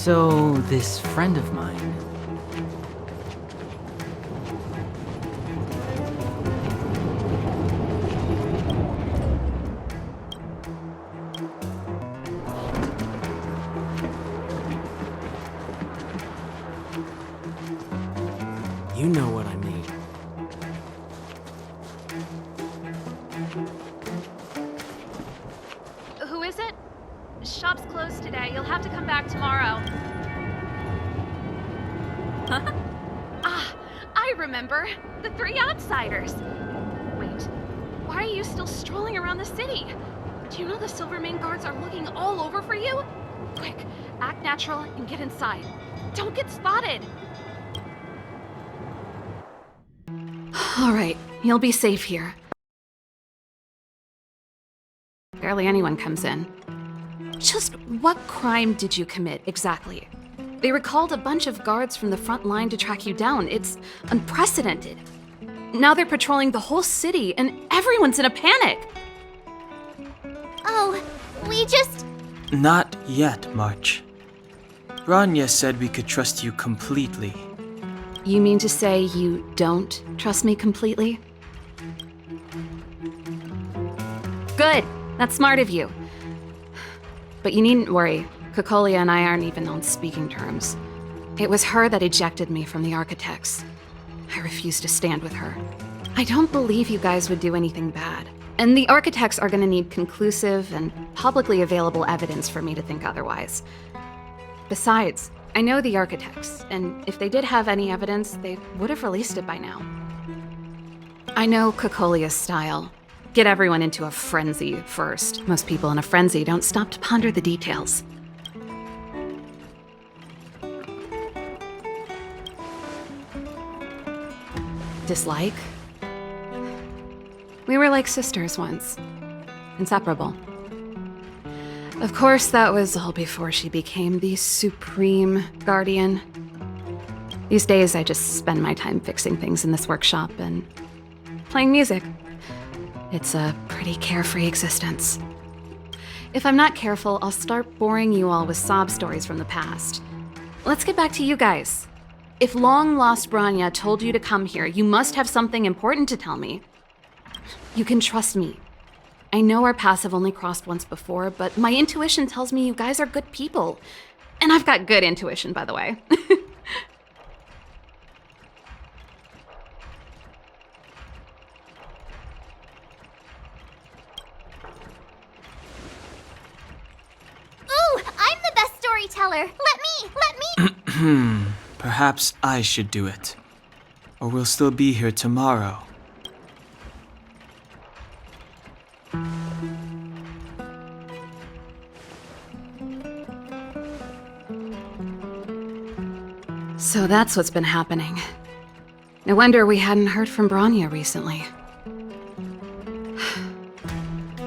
So, this friend of mine... You know what I mean. Who is it? Shop's closed today. You'll have to come back tomorrow. Huh? Ah, I remember. The three outsiders. Wait, why are you still strolling around the city? Do you know the Silvermane guards are looking all over for you? Quick, act natural and get inside. Don't get spotted. All right, you'll be safe here. Barely anyone comes in. Just what crime did you commit, exactly? They recalled a bunch of guards from the front line to track you down. It's unprecedented. Now they're patrolling the whole city, and everyone's in a panic! Oh, we just... Not yet, March. Rania said we could trust you completely. You mean to say you don't trust me completely? Good! That's smart of you. But you needn't worry. Kokolia and I aren't even on speaking terms. It was her that ejected me from the Architects. I refuse to stand with her. I don't believe you guys would do anything bad. And the Architects are gonna need conclusive and publicly available evidence for me to think otherwise. Besides, I know the Architects, and if they did have any evidence, they would have released it by now. I know Kokolia's style. Get everyone into a frenzy first. Most people in a frenzy don't stop to ponder the details. Dislike? We were like sisters once. Inseparable. Of course, that was all before she became the supreme guardian. These days, I just spend my time fixing things in this workshop and playing music. It's a pretty carefree existence. If I'm not careful, I'll start boring you all with sob stories from the past. Let's get back to you guys. If long-lost Branya told you to come here, you must have something important to tell me. You can trust me. I know our paths have only crossed once before, but my intuition tells me you guys are good people. And I've got good intuition, by the way. Ooh, I'm the best storyteller! Let me! Perhaps I should do it. Or we'll still be here tomorrow. So that's what's been happening. No wonder we hadn't heard from Branya recently.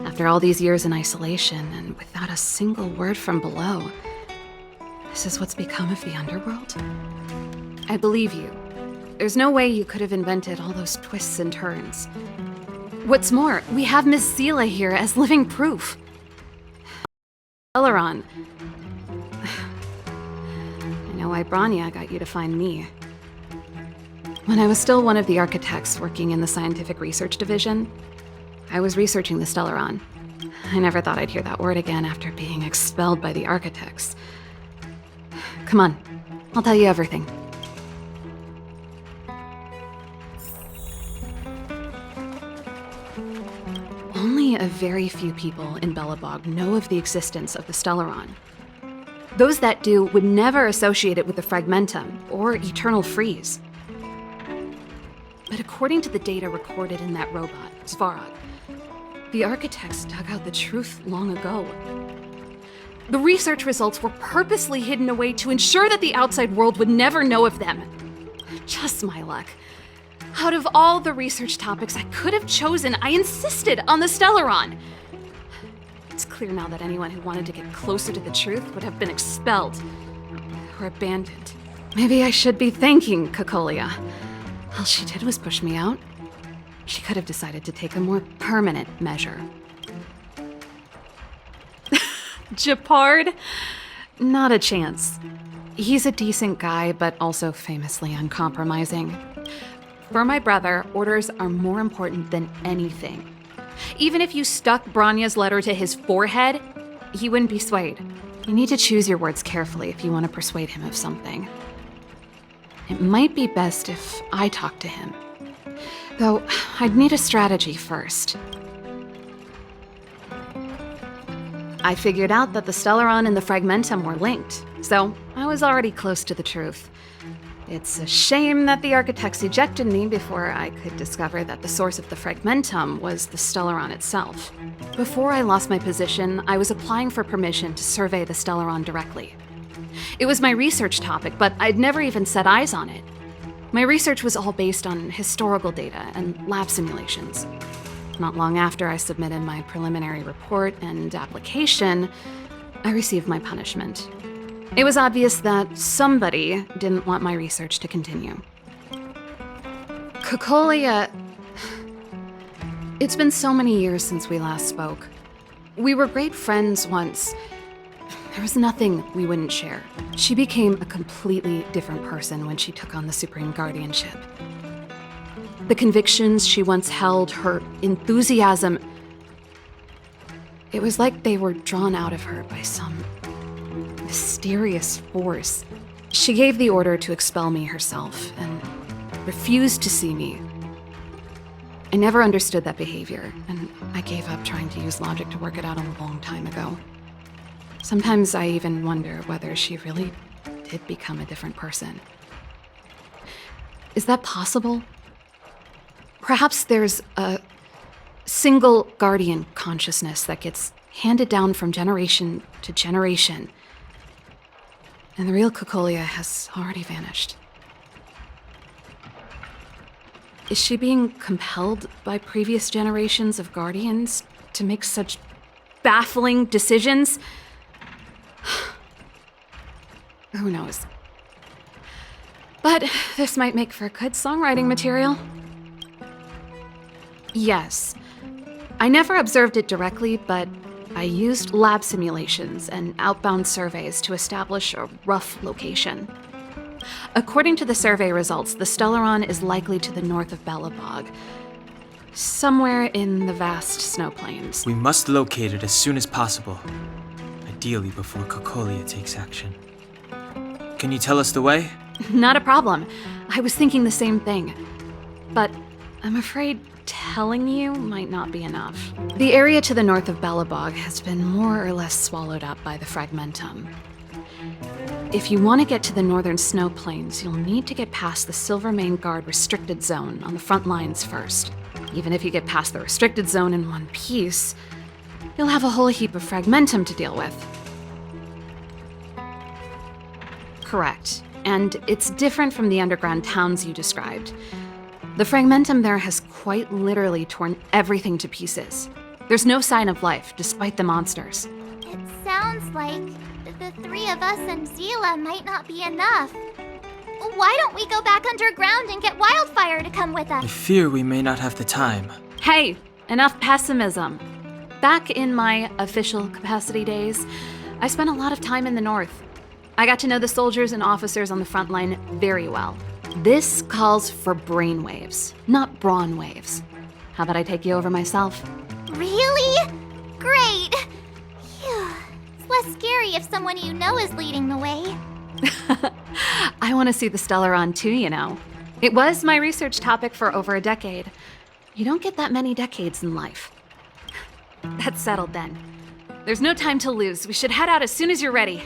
After all these years in isolation and without a single word from below, this is what's become of the underworld? I believe you. There's no way you could have invented all those twists and turns. What's more, we have Miss Sela here as living proof. Celeron. I know why Branya got you to find me. When I was still one of the architects working in the scientific research division, I was researching the Stellaron. I never thought I'd hear that word again after being expelled by the architects. Come on, I'll tell you everything. Only a very few people in Belobog know of the existence of the Stellaron. Those that do would never associate it with the Fragmentum or Eternal Freeze. But according to the data recorded in that robot, Svarog, the architects dug out the truth long ago. The research results were purposely hidden away to ensure that the outside world would never know of them. Just my luck. Out of all the research topics I could have chosen, I insisted on the Stellaron. It's clear now that anyone who wanted to get closer to the truth would have been expelled or abandoned. Maybe I should be thanking Cocolia. All she did was push me out. She could have decided to take a more permanent measure. Japard? Not a chance. He's a decent guy, but also famously uncompromising. For my brother, orders are more important than anything. Even if you stuck Branya's letter to his forehead, he wouldn't be swayed. You need to choose your words carefully if you want to persuade him of something. It might be best if I talk to him. Though, I'd need a strategy first. I figured out that the Stellaron and the Fragmentum were linked, so I was already close to the truth. It's a shame that the architects ejected me before I could discover that the source of the Fragmentum was the Stellaron itself. Before I lost my position, I was applying for permission to survey the Stellaron directly. It was my research topic, but I'd never even set eyes on it. My research was all based on historical data and lab simulations. Not long after I submitted my preliminary report and application, I received my punishment. It was obvious that somebody didn't want my research to continue. Cocolia... It's been so many years since we last spoke. We were great friends once. There was nothing we wouldn't share. She became a completely different person when she took on the Supreme Guardianship. The convictions she once held, her enthusiasm... It was like they were drawn out of her by some mysterious force. She gave the order to expel me herself and refused to see me. I never understood that behavior, and I gave up trying to use logic to work it out a long time ago. Sometimes I even wonder whether she really did become a different person. Is that possible? Perhaps there's a single guardian consciousness that gets handed down from generation to generation, and the real Cocolia has already vanished. Is she being compelled by previous generations of guardians to make such baffling decisions? Who knows? But this might make for good songwriting material. Yes. I never observed it directly, but I used lab simulations and outbound surveys to establish a rough location. According to the survey results, the Stellaron is likely to the north of Belobog, somewhere in the vast snow plains. We must locate it as soon as possible, ideally before Cocolia takes action. Can you tell us the way? Not a problem. I was thinking the same thing. But I'm afraid telling you might not be enough. The area to the north of Belobog has been more or less swallowed up by the Fragmentum. If you want to get to the northern snow plains, you'll need to get past the Silvermane Guard restricted zone on the front lines first. Even if you get past the restricted zone in one piece, you'll have a whole heap of Fragmentum to deal with. Correct. And it's different from the underground towns you described. The Fragmentum there has quite literally torn everything to pieces. There's no sign of life, despite the monsters. It sounds like the three of us and Zila might not be enough. Why don't we go back underground and get Wildfire to come with I us? fear we may not have the time. Hey, enough pessimism. Back in my official capacity days, I spent a lot of time in the north. I got to know the soldiers and officers on the front line very well. This calls for brainwaves, not brawn waves. How about I take you over myself? Really? Great! Phew. It's less scary if someone you know is leading the way. I want to see the Stellaron too, you know. It was my research topic for over a decade. You don't get that many decades in life. That's settled then. There's no time to lose. We should head out as soon as you're ready.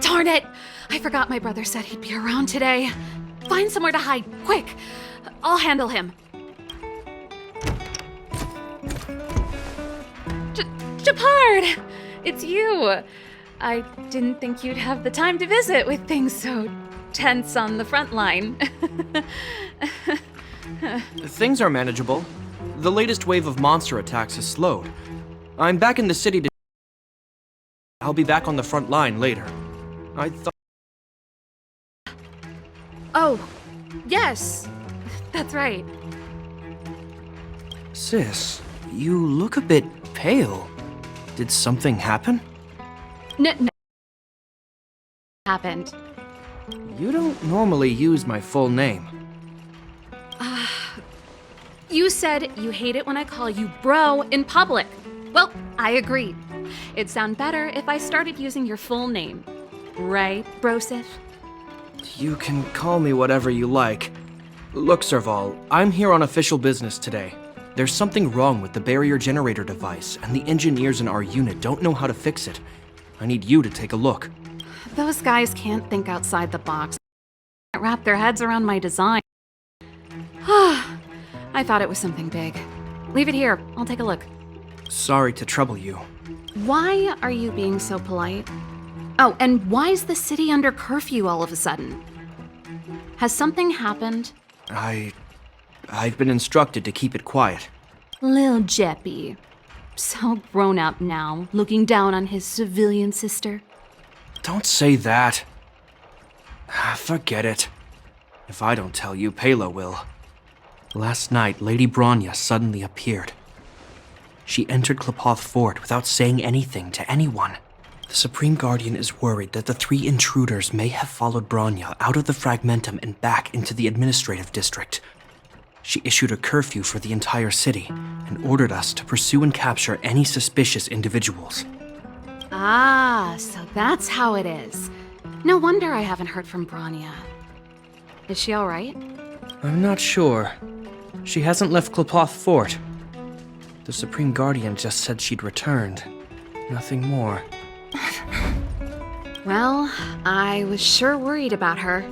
Darn it! I forgot my brother said he'd be around today. Find somewhere to hide, quick! I'll handle him. Japard! It's you! I didn't think you'd have the time to visit with things so tense on the front line. Things are manageable. The latest wave of monster attacks has slowed. I'm back in the city to... I'll be back on the front line later. I thought... Oh, yes. That's right. Sis, you look a bit pale. Did something happen? No. Happened. You don't normally use my full name. You said you hate it when I call you bro in public. Well, I agree. It'd sound better if I started using your full name. Right, Brosif? You can call me whatever you like. Look, Serval, I'm here on official business today. There's something wrong with the barrier generator device, and the engineers in our unit don't know how to fix it. I need you to take a look. Those guys can't think outside the box. They can't wrap their heads around my design. I thought it was something big. Leave it here. I'll take a look. Sorry to trouble you. Why are you being so polite? Oh, and why is the city under curfew all of a sudden? Has something happened? I've been instructed to keep it quiet. Lil Jeppy. So grown up now, looking down on his civilian sister. Don't say that. Forget it. If I don't tell you, Pela will. Last night, Lady Bronya suddenly appeared. She entered Klapoth Fort without saying anything to anyone. The Supreme Guardian is worried that the 3 intruders may have followed Bronya out of the Fragmentum and back into the administrative district. She issued a curfew for the entire city and ordered us to pursue and capture any suspicious individuals. Ah, so that's how it is. No wonder I haven't heard from Bronya. Is she all right? I'm not sure. She hasn't left Klapoth Fort. The Supreme Guardian just said she'd returned. Nothing more. Well, I was sure worried about her.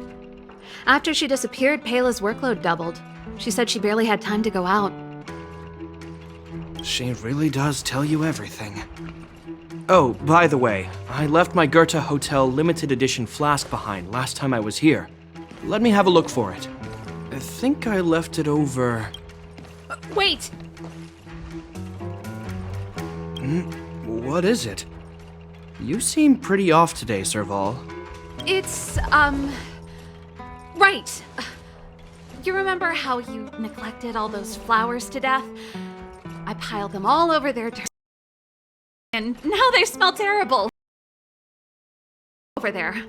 After she disappeared, Pela's workload doubled. She said she barely had time to go out. She really does tell you everything. Oh, by the way, I left my Goethe Hotel limited edition flask behind last time I was here. Let me have a look for it. I think I left it over... Wait! What is it? You seem pretty off today, Serval. It's, right. You remember how you neglected all those flowers to death? I piled them all over their and now they smell terrible. Over there.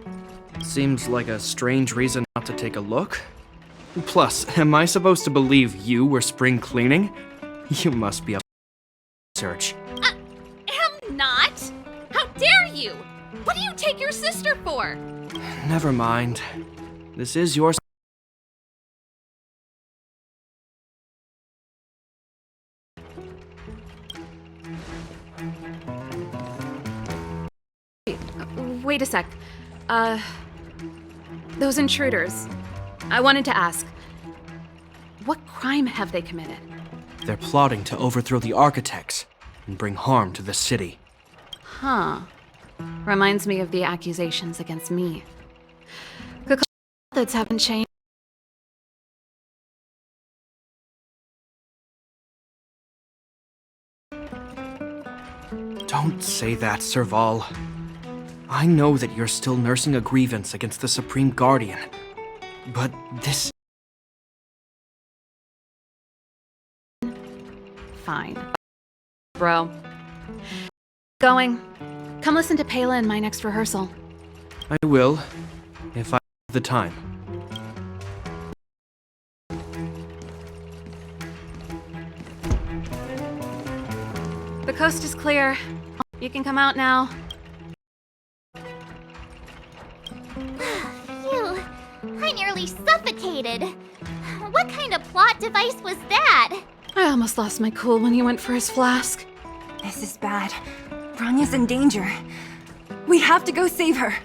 Seems like a strange reason not to take a look. Plus, am I supposed to believe you were spring cleaning? You must be a search. Am not? How dare you? What do you take your sister for? Never mind. This is your... Wait a sec. Those intruders. I wanted to ask, what crime have they committed? They're plotting to overthrow the architects and bring harm to the city. Huh. Reminds me of the accusations against me. Methods haven't changed. Don't say that, Serval. I know that you're still nursing a grievance against the Supreme Guardian, but this... Fine. Bro. Going. Come listen to Pela in my next rehearsal. I will, if I have the time. The coast is clear. You can come out now. Phew, I nearly suffocated. What kind of plot device was that? I almost lost my cool when he went for his flask. This is bad. Bronya's in danger. We have to go save her.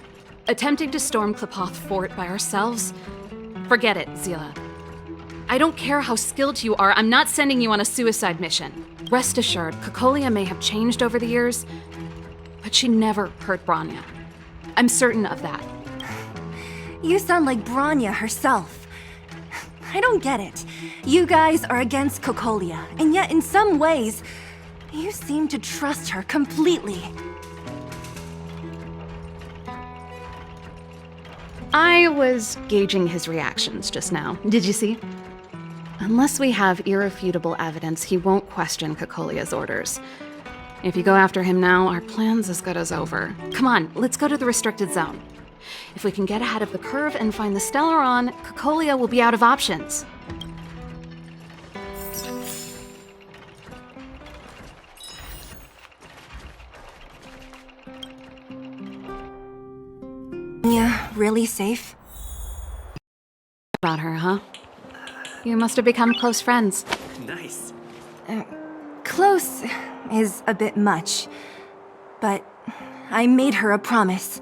Attempting to storm Klapoth Fort by ourselves? Forget it, Zila. I don't care how skilled you are, I'm not sending you on a suicide mission. Rest assured, Cocolia may have changed over the years, but she never hurt Bronya. I'm certain of that. You sound like Bronya herself. I don't get it. You guys are against Cocolia, and yet in some ways, you seem to trust her completely. I was gauging his reactions just now. Did you see? Unless we have irrefutable evidence, he won't question Cocolia's orders. If you go after him now, our plan's as good as over. Come on, let's go to the restricted zone. If we can get ahead of the curve and find the Stellaron, Cocolia will be out of options. Yeah, really safe? About her, huh? You must have become close friends. Nice. Close is a bit much, but I made her a promise.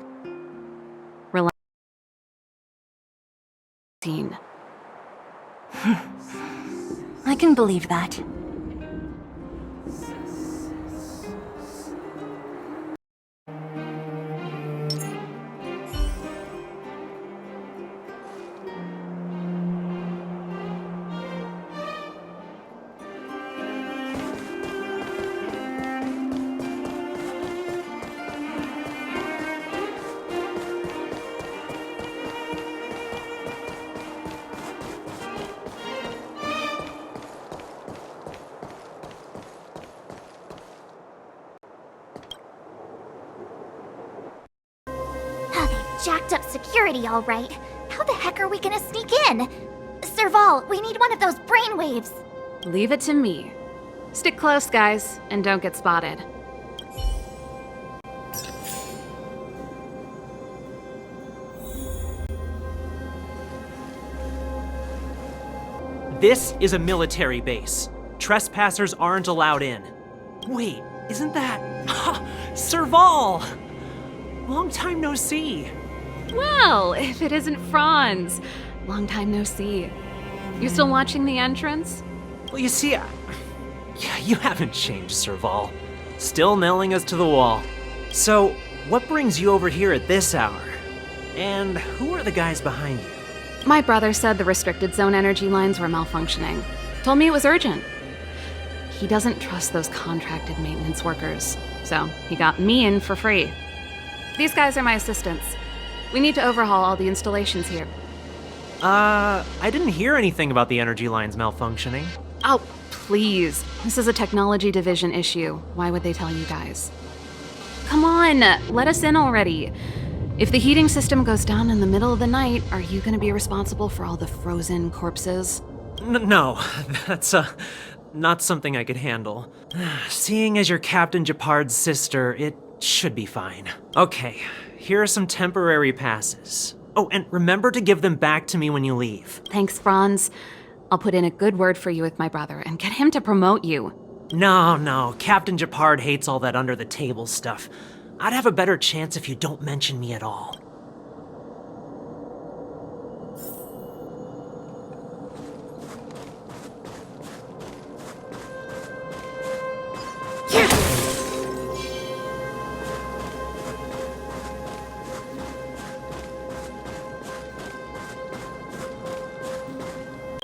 I can believe that. Jacked up security, all right. How the heck are we gonna sneak in? Serval, we need one of those brainwaves. Leave it to me. Stick close, guys, and don't get spotted. This is a military base. Trespassers aren't allowed in. Wait, isn't that... Serval! Long time no see. Well, if it isn't Franz. Long time no see. You still watching the entrance? Well, you see, you haven't changed, Serval. Still nailing us to the wall. So, what brings you over here at this hour? And who are the guys behind you? My brother said the restricted zone energy lines were malfunctioning. Told me it was urgent. He doesn't trust those contracted maintenance workers, so he got me in for free. These guys are my assistants. We need to overhaul all the installations here. I didn't hear anything about the energy lines malfunctioning. Oh, please. This is a technology division issue. Why would they tell you guys? Come on, let us in already. If the heating system goes down in the middle of the night, are you gonna be responsible for all the frozen corpses? No, that's, not something I could handle. Seeing as you're Captain Japard's sister, it should be fine. Okay, here are some temporary passes. Oh, and remember to give them back to me when you leave. Thanks, Franz. I'll put in a good word for you with my brother and get him to promote you. No, Captain Japard hates all that under-the-table stuff. I'd have a better chance if you don't mention me at all.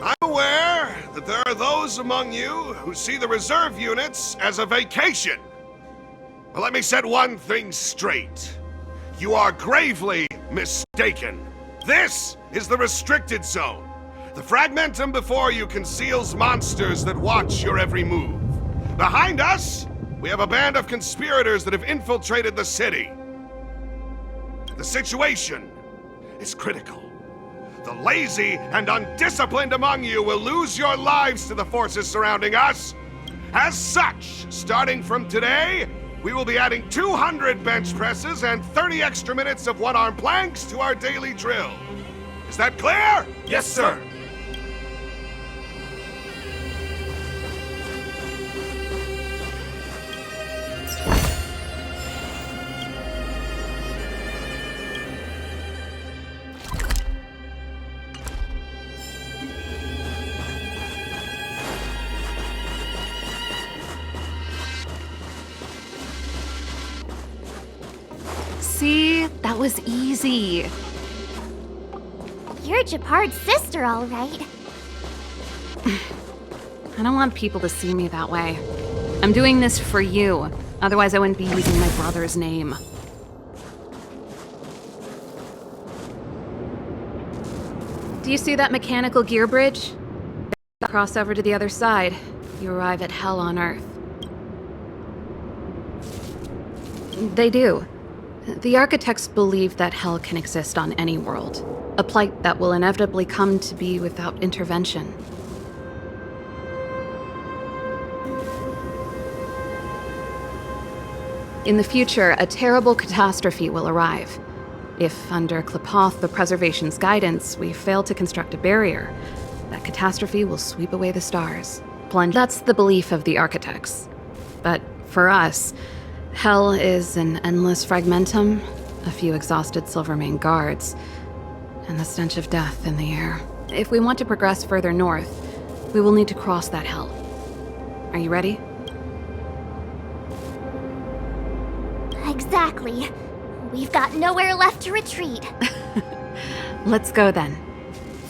I'm aware that there are those among you who see the reserve units as a vacation. Well, let me set one thing straight. You are gravely mistaken. This is the restricted zone. The fragmentum before you conceals monsters that watch your every move. Behind us, we have a band of conspirators that have infiltrated the city. The situation is critical. The lazy and undisciplined among you will lose your lives to the forces surrounding us. As such, starting from today, we will be adding 200 bench presses and 30 extra minutes of one-arm planks to our daily drill. Is that clear? Yes, sir. See? That was easy. You're Japard's sister, all right. I don't want people to see me that way. I'm doing this for you. Otherwise, I wouldn't be using my brother's name. Do you see that mechanical gear bridge? Cross over to the other side. You arrive at Hell on Earth. They do. The architects believe that Hell can exist on any world. A plight that will inevitably come to be without intervention. In the future, a terrible catastrophe will arrive. If, under Klepoth, the Preservation's guidance, we fail to construct a barrier, that catastrophe will sweep away the stars. That's the belief of the architects. But for us, Hell is an endless fragmentum, a few exhausted Silvermane guards, and the stench of death in the air. If we want to progress further north, we will need to cross that Hell. Are you ready? Exactly. We've got nowhere left to retreat. Let's go then.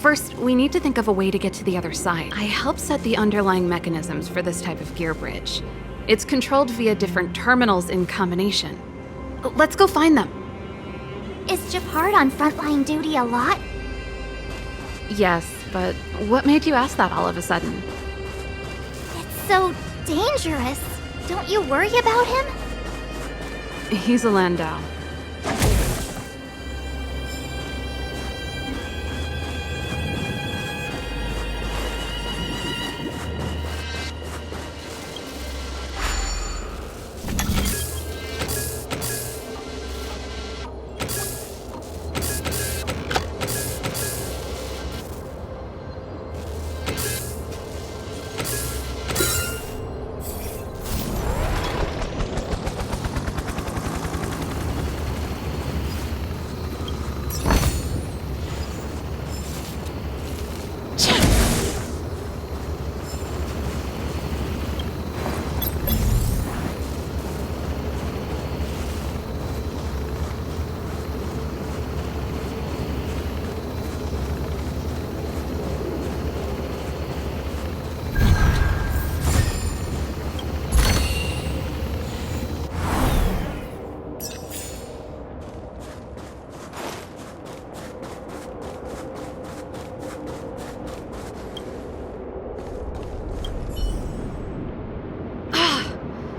First, we need to think of a way to get to the other side. I helped set the underlying mechanisms for this type of gear bridge. It's controlled via different terminals in combination. Let's go find them. Is Japard on frontline duty a lot? Yes, but what made you ask that all of a sudden? It's so dangerous. Don't you worry about him? He's a Landau.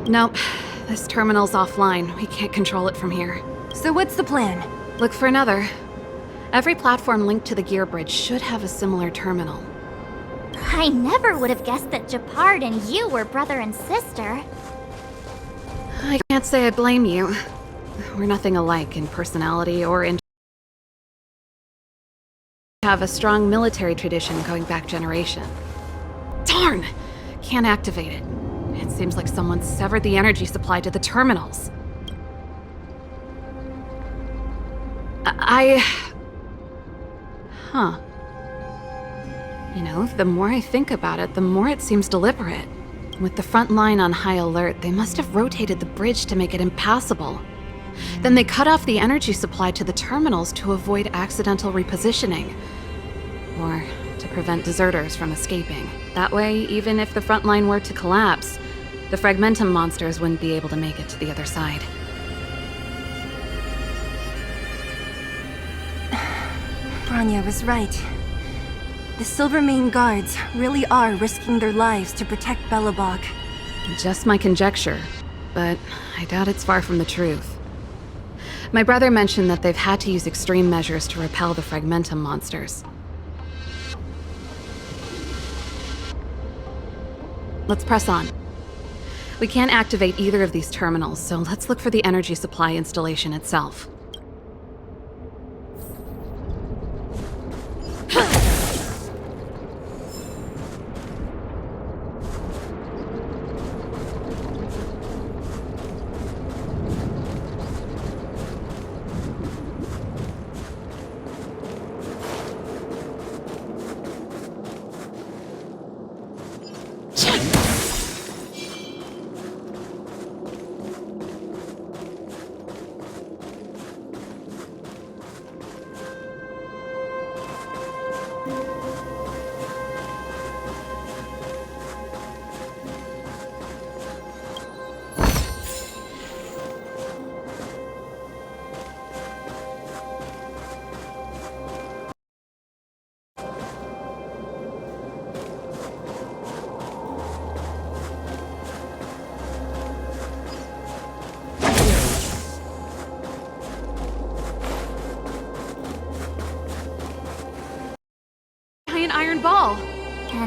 Nope. This terminal's offline. We can't control it from here. So what's the plan? Look for another. Every platform linked to the gear bridge should have a similar terminal. I never would have guessed that Japard and you were brother and sister. I can't say I blame you. We're nothing alike in personality or in... have a strong military tradition going back generation. Darn! Can't activate it. It seems like someone severed the energy supply to the terminals. Huh. You know, the more I think about it, the more it seems deliberate. With the front line on high alert, they must have rotated the bridge to make it impassable. Then they cut off the energy supply to the terminals to avoid accidental repositioning. Or to prevent deserters from escaping. That way, even if the front line were to collapse, the Fragmentum monsters wouldn't be able to make it to the other side. Bronya was right. The Silvermane guards really are risking their lives to protect Belobog. Just my conjecture, but I doubt it's far from the truth. My brother mentioned that they've had to use extreme measures to repel the Fragmentum monsters. Let's press on. We can't activate either of these terminals, so let's look for the energy supply installation itself.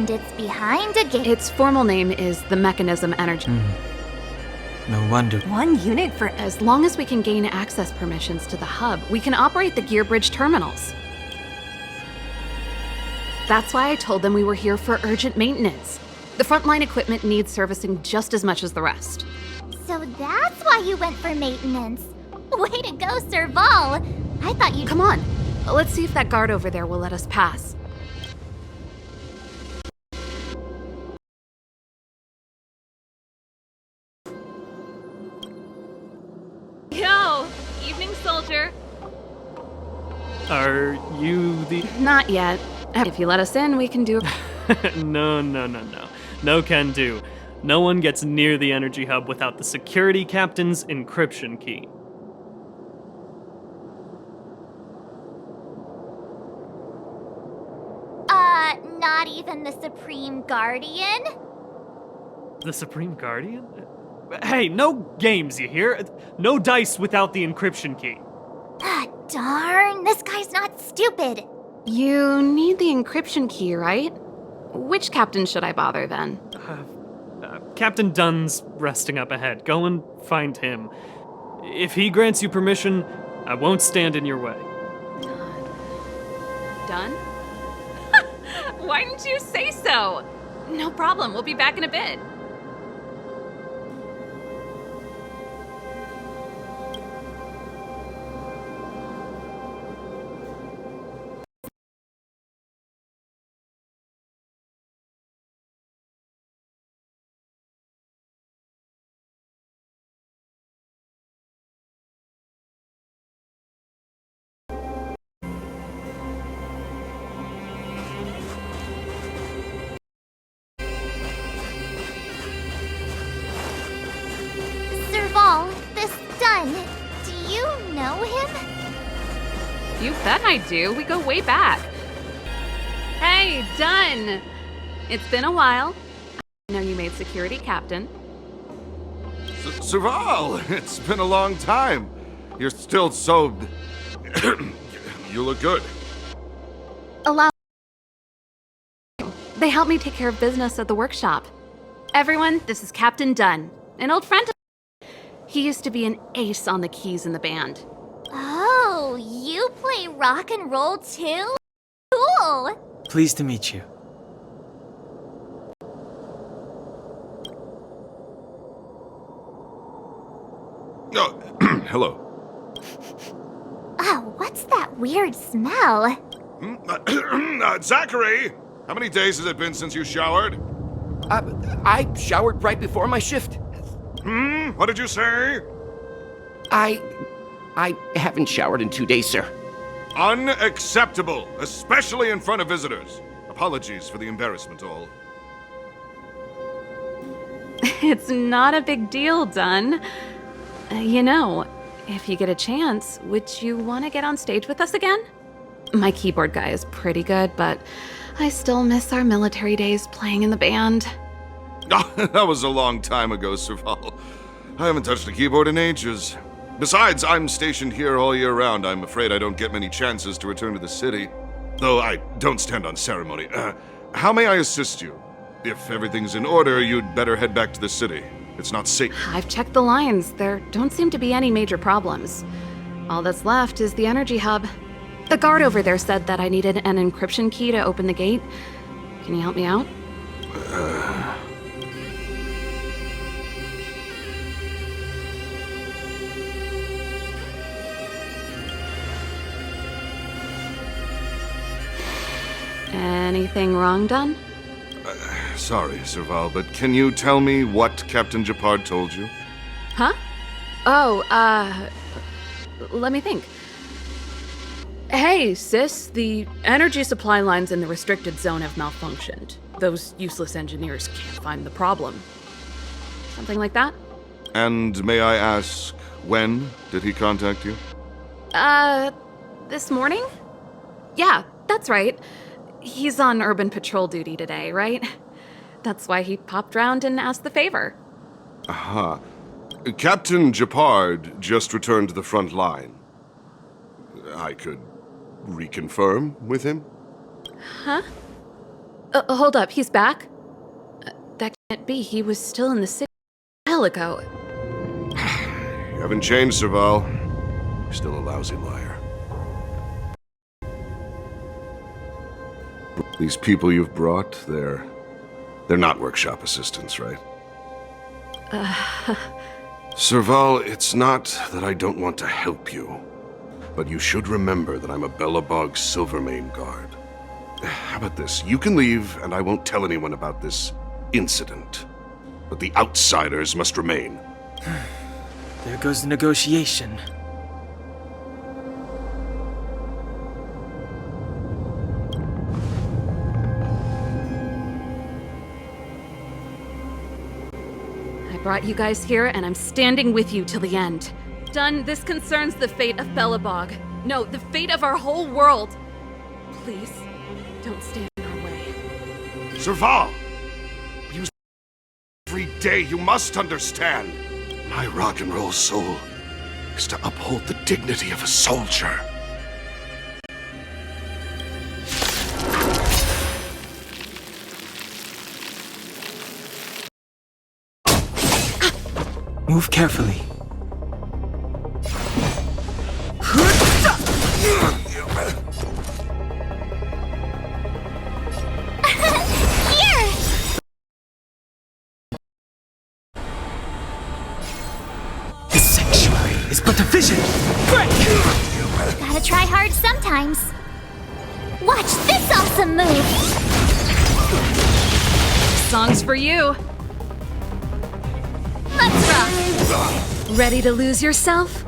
And it's behind a gate. Its formal name is the Mechanism Energy. No wonder. One unit for As long as we can gain access permissions to the hub, we can operate the gear bridge terminals. That's why I told them we were here for urgent maintenance. The frontline equipment needs servicing just as much as the rest. So that's why you went for maintenance. Way to go, Serval. I thought you'd... Come on, let's see if that guard over there will let us pass. Yo, evening soldier. Are you the... Not yet. If you let us in, we can do... No. No can do. No one gets near the energy hub without the security captain's encryption key. Not even the Supreme Guardian? The Supreme Guardian? Hey, no games, you hear? No dice without the encryption key. Ah, darn, this guy's not stupid. You need the encryption key, right? Which captain should I bother then? Captain Dunn's resting up ahead. Go and find him. If he grants you permission, I won't stand in your way. Done? Why didn't you say so? No problem, we'll be back in a bit. Serval, this Dunn, do you know him? You bet I do. We go way back. Hey, Dunn! It's been a while. I know you made security captain. Serval, it's been a long time. You're still so... You look good. Allow. They helped me take care of business at the workshop. Everyone, this is Captain Dunn, an old friend of mine. He used to be an ace on the keys in the band. Oh, you play rock and roll too? Cool. Pleased to meet you. Oh, hello. Oh, what's that weird smell? Zachary! How many days has it been since you showered? I showered right before my shift. What did you say? I haven't showered in 2 days, sir. Unacceptable, especially in front of visitors. Apologies for the embarrassment, all. It's not a big deal, Dunn. You know, if you get a chance, would you want to get on stage with us again? My keyboard guy is pretty good, but I still miss our military days playing in the band. That was a long time ago, Serval. I haven't touched a keyboard in ages. Besides, I'm stationed here all year round. I'm afraid I don't get many chances to return to the city. Though I don't stand on ceremony. How may I assist you? If everything's in order, you'd better head back to the city. It's not safe. I've checked the lines. There don't seem to be any major problems. All that's left is the energy hub. The guard over there said that I needed an encryption key to open the gate. Can you help me out? Anything wrong, Dunn? Sorry, Serval, but can you tell me what Captain Japard told you? Huh? Oh, let me think. Hey, sis, the energy supply lines in the restricted zone have malfunctioned. Those useless engineers can't find the problem. Something like that? And may I ask, when did he contact you? This morning? Yeah, that's right. He's on urban patrol duty today, right? That's why he popped round and asked the favor. Aha. Captain Japard just returned to the front line. I could reconfirm with him? Huh? Hold up, he's back? That can't be. He was still in the city a while ago. You haven't changed, Serval. You're still a lousy liar. These people you've brought, they're not workshop assistants, right? Serval, it's not that I don't want to help you, but you should remember that I'm a Belobog Silvermane guard. How about this? You can leave, and I won't tell anyone about this incident. But the outsiders must remain. There goes the negotiation. I brought you guys here, and I'm standing with you till the end. Done. This concerns the fate of Belobog. No, the fate of our whole world. Please, don't stand in our way. Serval! We use every day, you must understand. My rock and roll soul is to uphold the dignity of a soldier. Move carefully. This sanctuary is but a vision. Break! Gotta try hard sometimes. Watch this awesome move! Song's for you. Let's rock. Ready to lose yourself?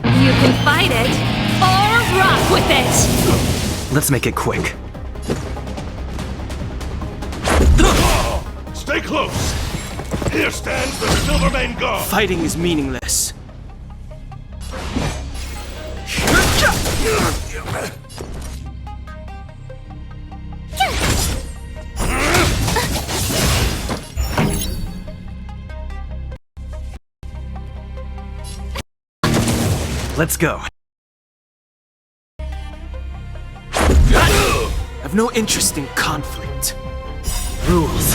You can fight it, or rock with it! Let's make it quick. Stay close! Here stands the Silvermane Guard! Fighting is meaningless. Let's go. I've no interest in conflict. Rules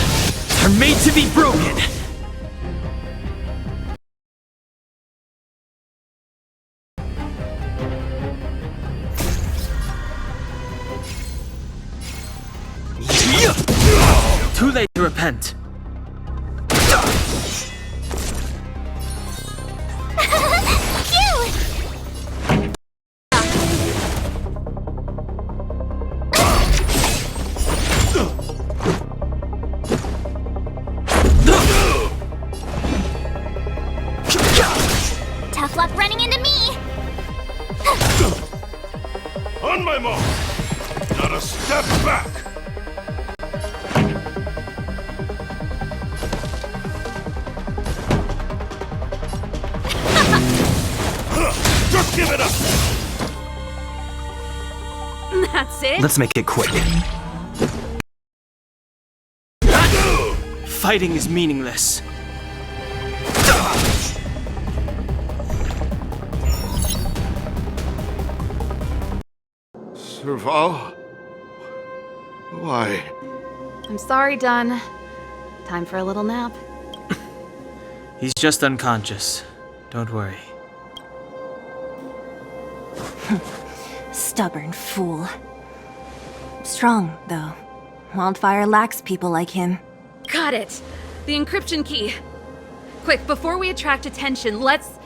are made to be broken. Too late to repent. Tough luck running into me! On my mark! Not a step back! Just give it up! That's it? Let's make it quick. Fighting is meaningless. Serval? Why? I'm sorry, Dunn. Time for a little nap. He's just unconscious. Don't worry. Stubborn fool. Strong, though. Wildfire lacks people like him. Got it! The encryption key. Quick, before we attract attention, let's...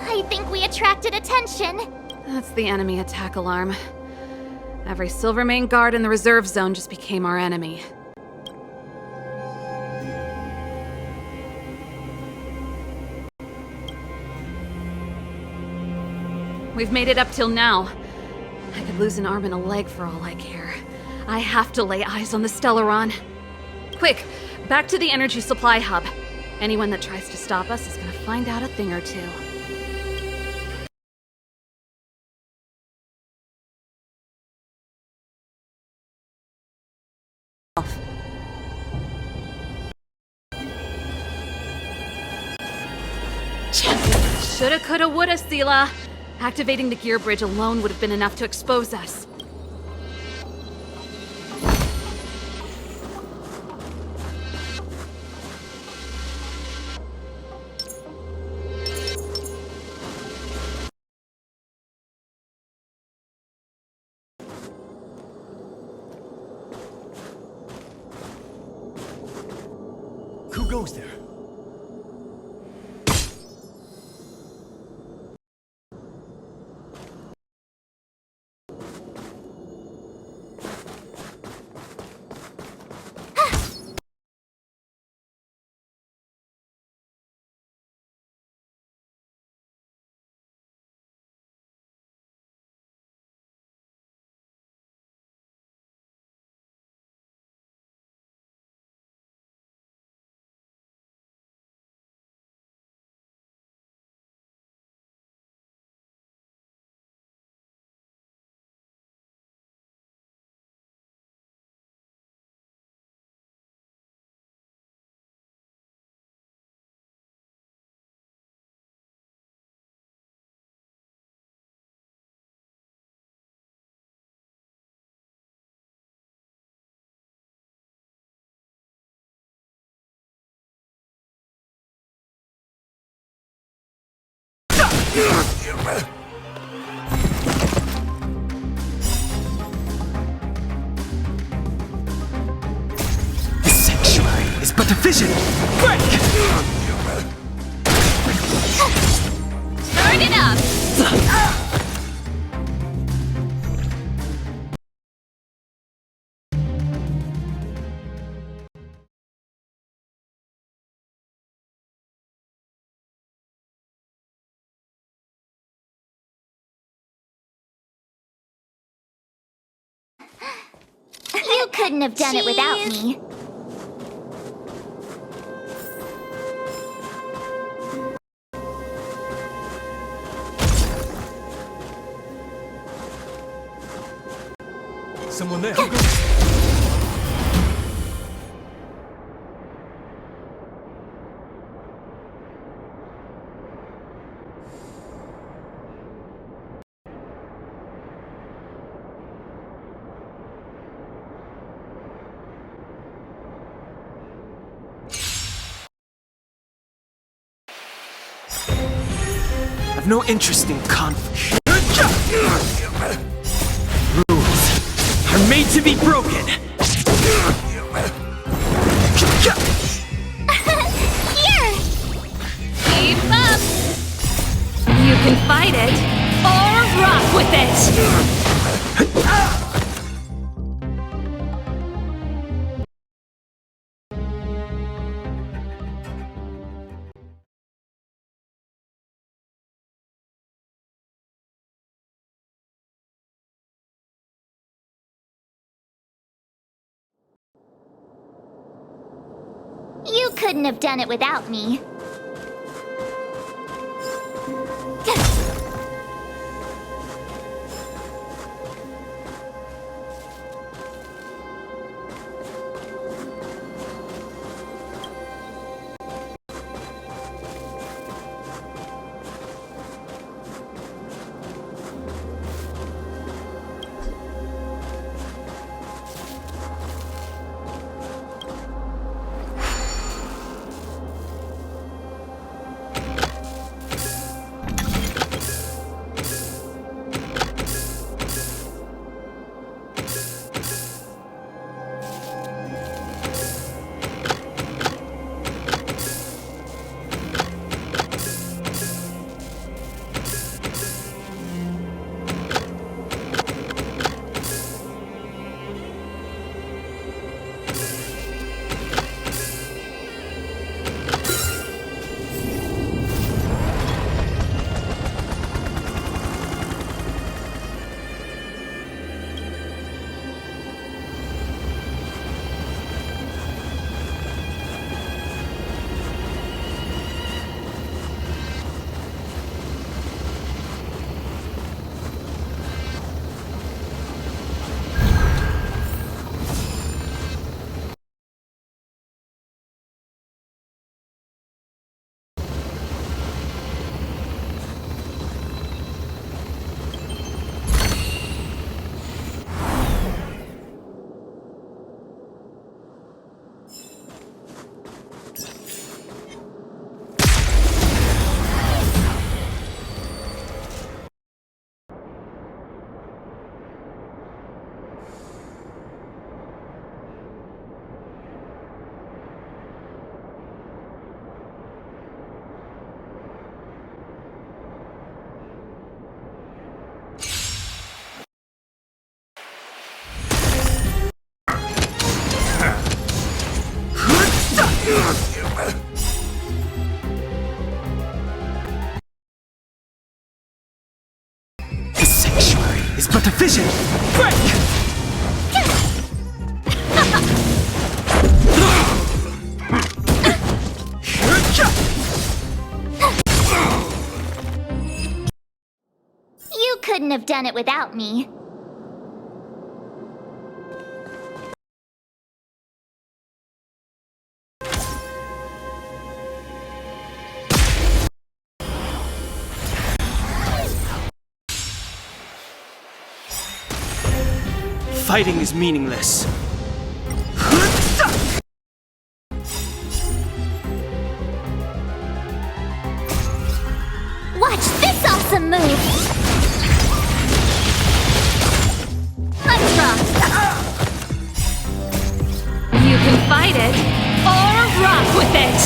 I think we attracted attention. That's the enemy attack alarm. Every Silvermane guard in the reserve zone just became our enemy. We've made it up till now. I could lose an arm and a leg for all I care. I have to lay eyes on the Stellaron. Quick, back to the energy supply hub. Anyone that tries to stop us is gonna find out a thing or two. Shoulda, coulda, woulda, Sela. Activating the gear bridge alone would have been enough to expose us. Who goes there? This sanctuary is but a vision! Break! Turn it up! You couldn't have done it without me. Someone there. I've no interest in conflict. Rules are made to be broken! Here! Keep up! You can fight it, or rock with it! You couldn't have done it without me. sanctuary is but a vision. Break! You couldn't have done it without me. Fighting is meaningless. Watch this awesome move! Let's rock! You can fight it or rock with it!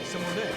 Someone there.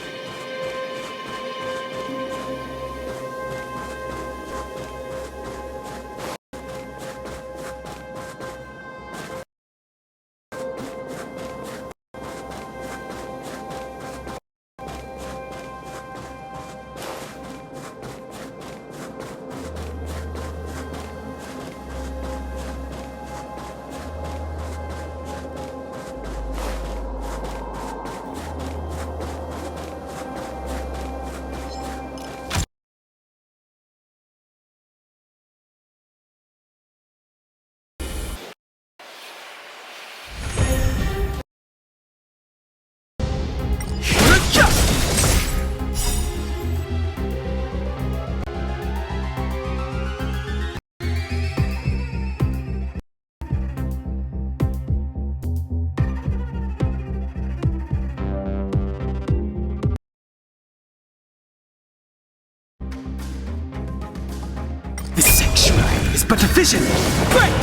The sanctuary is but a vision. Break!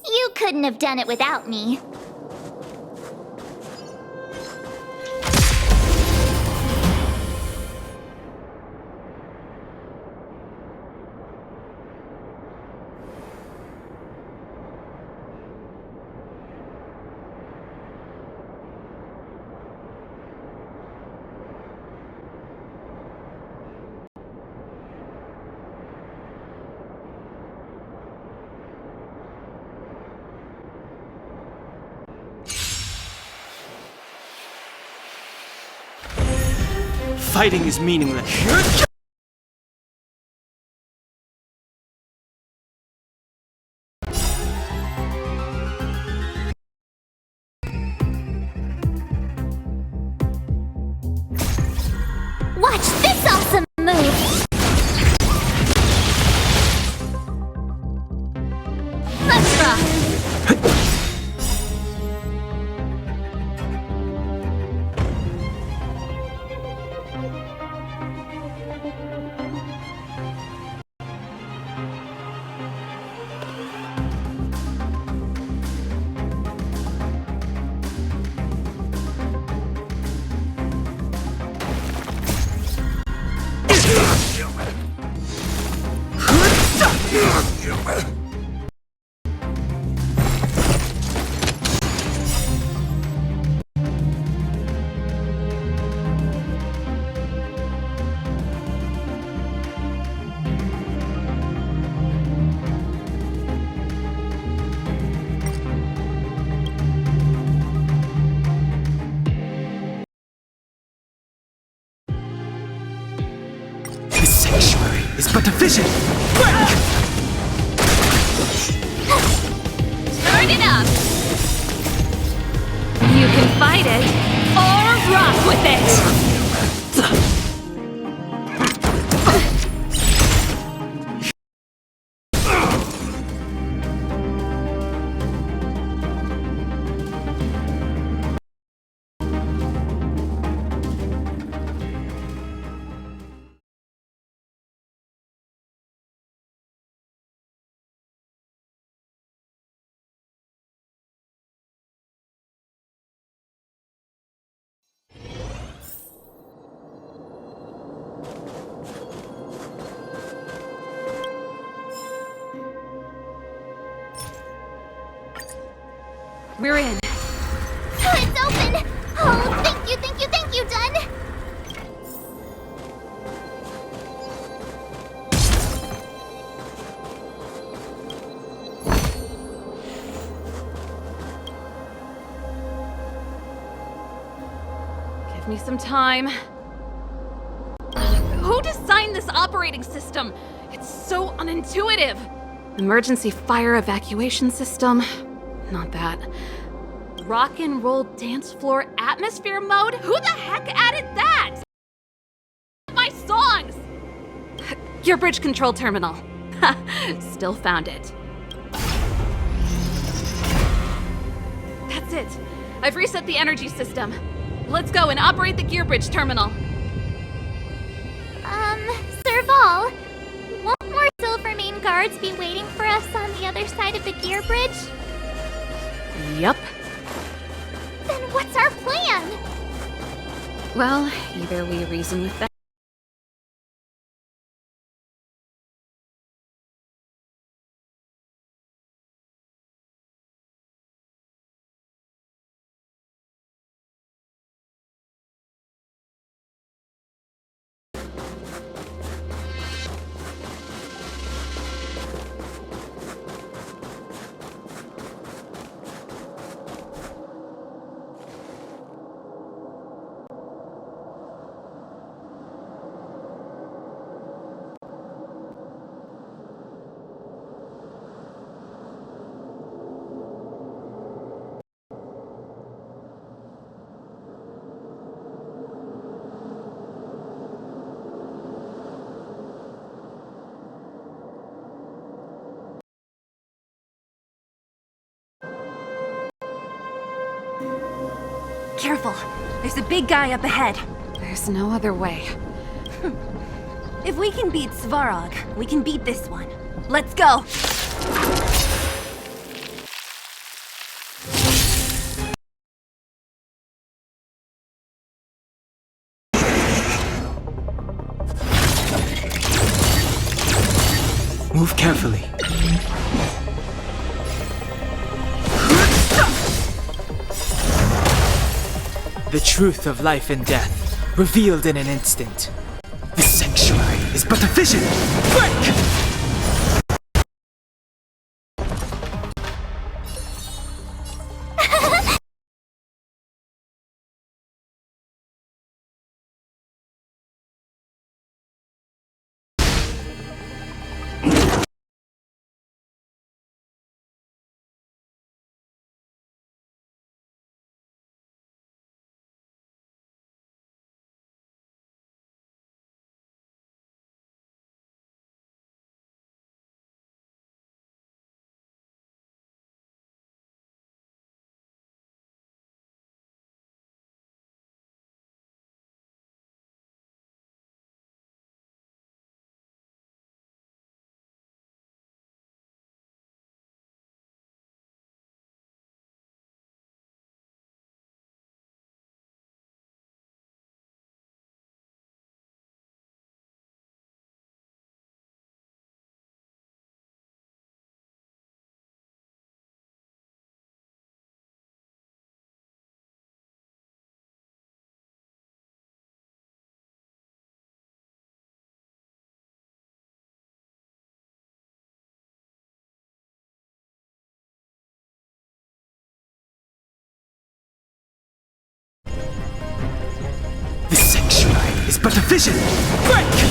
You couldn't have done it without me. Fighting is meaningless. Watch this awesome move! Let's rock! The sanctuary is but a vision. Break! Turn it up! You can fight it or rock with it! We're in. It's open! Oh, thank you, Dun! Give me some time. Who designed this operating system? It's so unintuitive. Emergency fire evacuation system? Not that. Rock and roll dance floor atmosphere mode? Who the heck added that? My songs! Gear bridge control terminal. Still found it. That's it. I've reset the energy system. Let's go and operate the gear bridge terminal. Serval, won't more Silvermane guards be waiting for us on the other side of the gear bridge? Yup. Then what's our plan? Well, either we reason with them. Careful. There's a big guy up ahead. There's no other way. If we can beat Svarog, we can beat this one. Let's go! Move carefully. The truth of life and death, revealed in an instant. This sanctuary is but a vision! Break! This sanctuary is but a vision! Break!